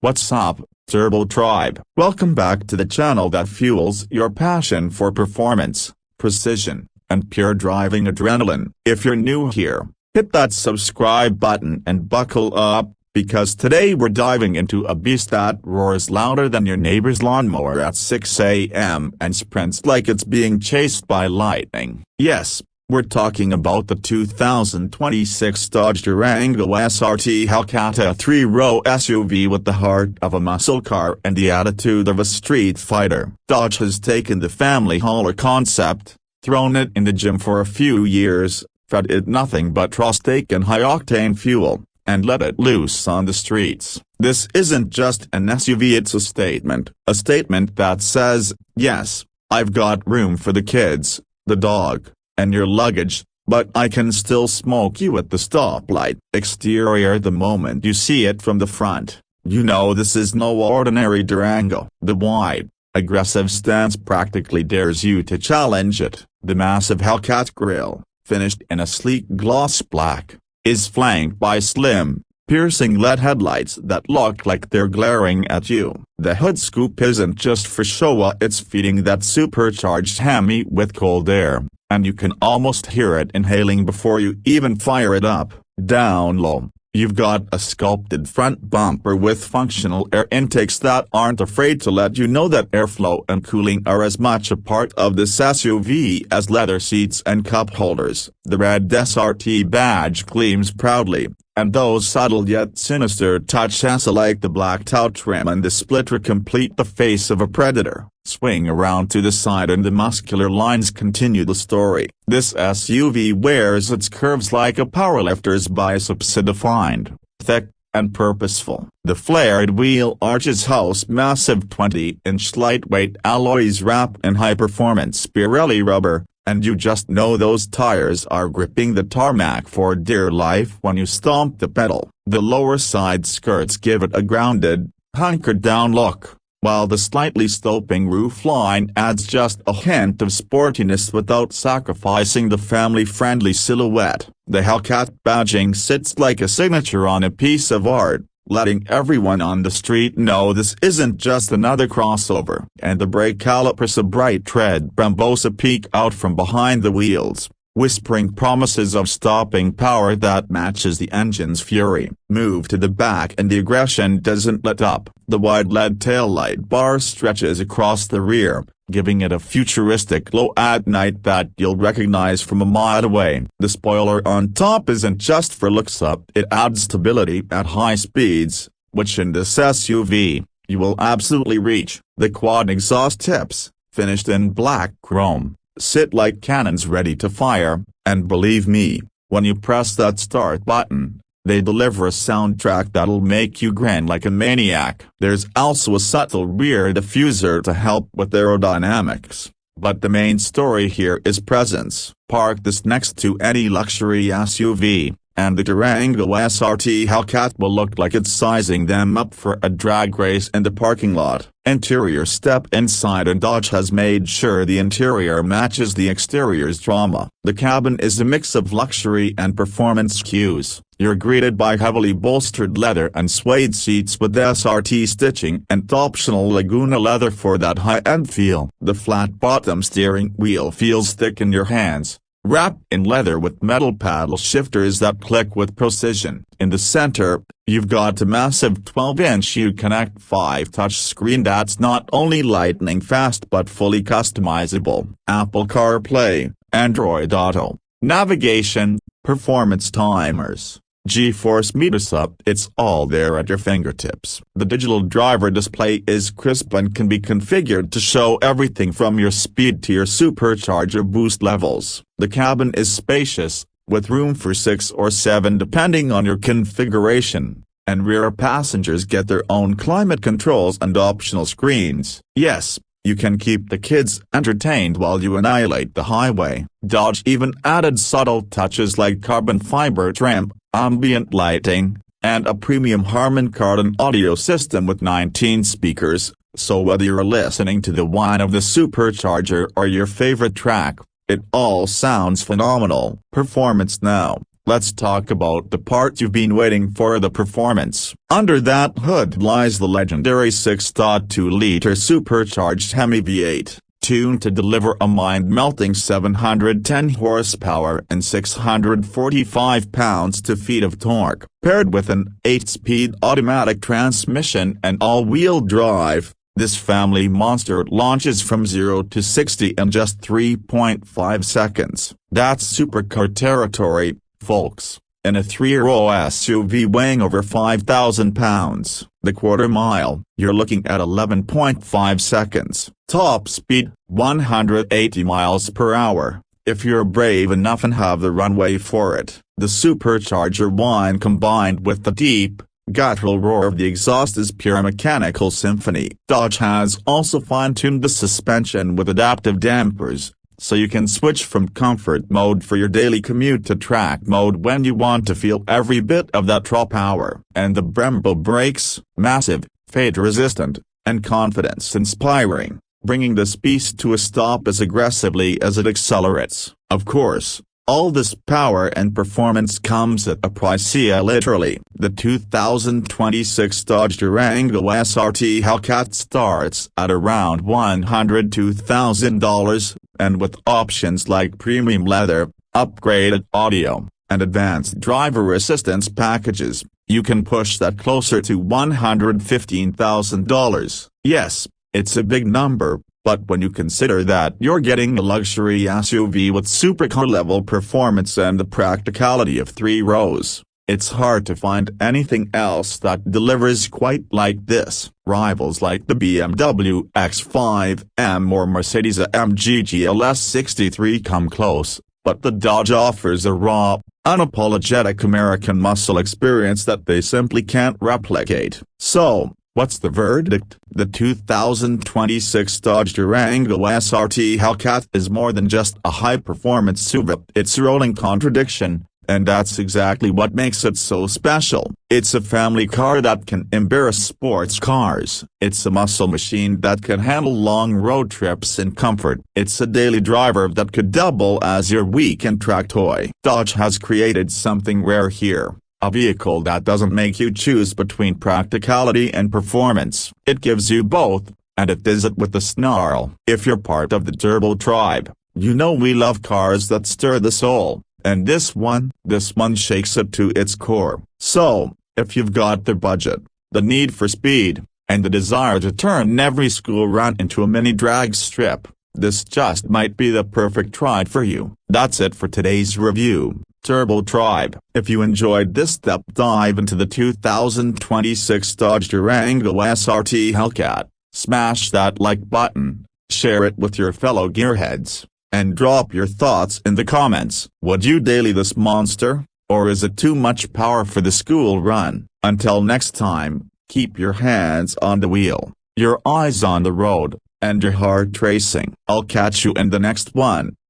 What's up, Turbo Tribe? Welcome back to the channel that fuels your passion for performance, precision, and pure driving adrenaline. If you're new here, hit that subscribe button and buckle up, because today we're diving into a beast that roars louder than your neighbor's lawnmower at 6 a.m. and sprints like it's being chased by lightning. Yes, we're talking about the 2026 Dodge Durango SRT Hellcat, a three-row SUV with the heart of a muscle car and the attitude of a street fighter. Dodge has taken the family hauler concept, thrown it in the gym for a few years, fed it nothing but raw steak and high-octane fuel, and let it loose on the streets. This isn't just an SUV, it's a statement that says, yes, I've got room for the kids, the dog, and your luggage, but I can still smoke you at the stoplight. Exterior: the moment you see it from the front, you know this is no ordinary Durango. The wide, aggressive stance practically dares you to challenge it. The massive Hellcat grille, finished in a sleek gloss black, is flanked by slim, piercing LED headlights that look like they're glaring at you. The hood scoop isn't just for show, it's feeding that supercharged Hemi with cold air, and you can almost hear it inhaling before you even fire it up. Down low, you've got a sculpted front bumper with functional air intakes that aren't afraid to let you know that airflow and cooling are as much a part of this SUV as leather seats and cup holders. The red SRT badge gleams proudly, and those subtle yet sinister touches like the blacked out trim and the splitter complete the face of a predator. Swing around to the side and the muscular lines continue the story. This SUV wears its curves like a powerlifter's biceps, defined, thick, and purposeful. The flared wheel arches house massive 20-inch lightweight alloys wrapped in high-performance Pirelli rubber, and you just know those tires are gripping the tarmac for dear life when you stomp the pedal. The lower side skirts give it a grounded, hunkered-down look, while the slightly sloping roofline adds just a hint of sportiness without sacrificing the family-friendly silhouette. The Hellcat badging sits like a signature on a piece of art, letting everyone on the street know this isn't just another crossover. And the brake calipers, a bright red Brembosa, peek out from behind the wheels, whispering promises of stopping power that matches the engine's fury. Move to the back and the aggression doesn't let up. The wide LED taillight bar stretches across the rear, giving it a futuristic glow at night that you'll recognize from a mile away. The spoiler on top isn't just for looks up, it adds stability at high speeds, which in this SUV, you will absolutely reach. The quad exhaust tips, finished in black chrome, sit like cannons ready to fire, and believe me, when you press that start button, they deliver a soundtrack that'll make you grin like a maniac. There's also a subtle rear diffuser to help with aerodynamics, but the main story here is presence. Park this next to any luxury SUV, and the Durango SRT Hellcat will look like it's sizing them up for a drag race in the parking lot. Interior: step inside and Dodge has made sure the interior matches the exterior's drama. The cabin is a mix of luxury and performance cues. You're greeted by heavily bolstered leather and suede seats with SRT stitching and optional Laguna leather for that high-end feel. The flat-bottom steering wheel feels thick in your hands, wrapped in leather with metal paddle shifters that click with precision. In the center, you've got a massive 12-inch Uconnect 5 touchscreen that's not only lightning fast but fully customizable. Apple CarPlay, Android Auto, navigation, performance timers, G-force meter-up, it's all there at your fingertips. The digital driver display is crisp and can be configured to show everything from your speed to your supercharger boost levels. The cabin is spacious, with room for 6 or 7 depending on your configuration, and rear passengers get their own climate controls and optional screens. Yes, you can keep the kids entertained while you annihilate the highway. Dodge even added subtle touches like carbon fiber trim, ambient lighting, and a premium Harman Kardon audio system with 19 speakers, so whether you're listening to the whine of the supercharger or your favorite track, it all sounds phenomenal. Performance now. let's talk about the part you've been waiting for: the performance. Under that hood lies the legendary 6.2-liter supercharged Hemi V8, tuned to deliver a mind-melting 710 horsepower and 645 pounds-to-feet of torque. Paired with an 8-speed automatic transmission and all-wheel drive, this family monster launches from 0 to 60 in just 3.5 seconds. That's supercar territory, folks. In a 3-row SUV weighing over 5,000 pounds, the quarter mile, you're looking at 11.5 seconds. Top speed, 180 miles per hour, if you're brave enough and have the runway for it. The supercharger whine combined with the deep, guttural roar of the exhaust is pure mechanical symphony. Dodge has also fine-tuned the suspension with adaptive dampers, so you can switch from comfort mode for your daily commute to track mode when you want to feel every bit of that raw power. And the Brembo brakes, massive, fade-resistant, and confidence-inspiring, bringing this beast to a stop as aggressively as it accelerates. Of course, all this power and performance comes at a price. Literally. The 2026 Dodge Durango SRT Hellcat starts at around $102,000, and with options like premium leather, upgraded audio, and advanced driver assistance packages, you can push that closer to $115,000. Yes, it's a big number, but when you consider that you're getting a luxury SUV with supercar-level performance and the practicality of 3 rows, it's hard to find anything else that delivers quite like this. Rivals like the BMW X5M or Mercedes-AMG GLS 63 come close, but the Dodge offers a raw, unapologetic American muscle experience that they simply can't replicate. So, what's the verdict? The 2026 Dodge Durango SRT Hellcat is more than just a high-performance SUV. It's a rolling contradiction, and that's exactly what makes it so special. It's a family car that can embarrass sports cars. It's a muscle machine that can handle long road trips in comfort. It's a daily driver that could double as your weekend track toy. Dodge has created something rare here. A vehicle that doesn't make you choose between practicality and performance. It gives you both, and it does it with a snarl. If you're part of the turbo tribe, you know we love cars that stir the soul, and this one shakes it to its core. So, if you've got the budget, the need for speed, and the desire to turn every school run into a mini drag strip, this just might be the perfect ride for you. That's it for today's review, Turbo Tribe. If you enjoyed this deep dive into the 2026 Dodge Durango SRT Hellcat, smash that like button, share it with your fellow gearheads, and drop your thoughts in the comments. Would you daily this monster, or is it too much power for the school run? Until next time, keep your hands on the wheel, your eyes on the road, and your heart racing. I'll catch you in the next one.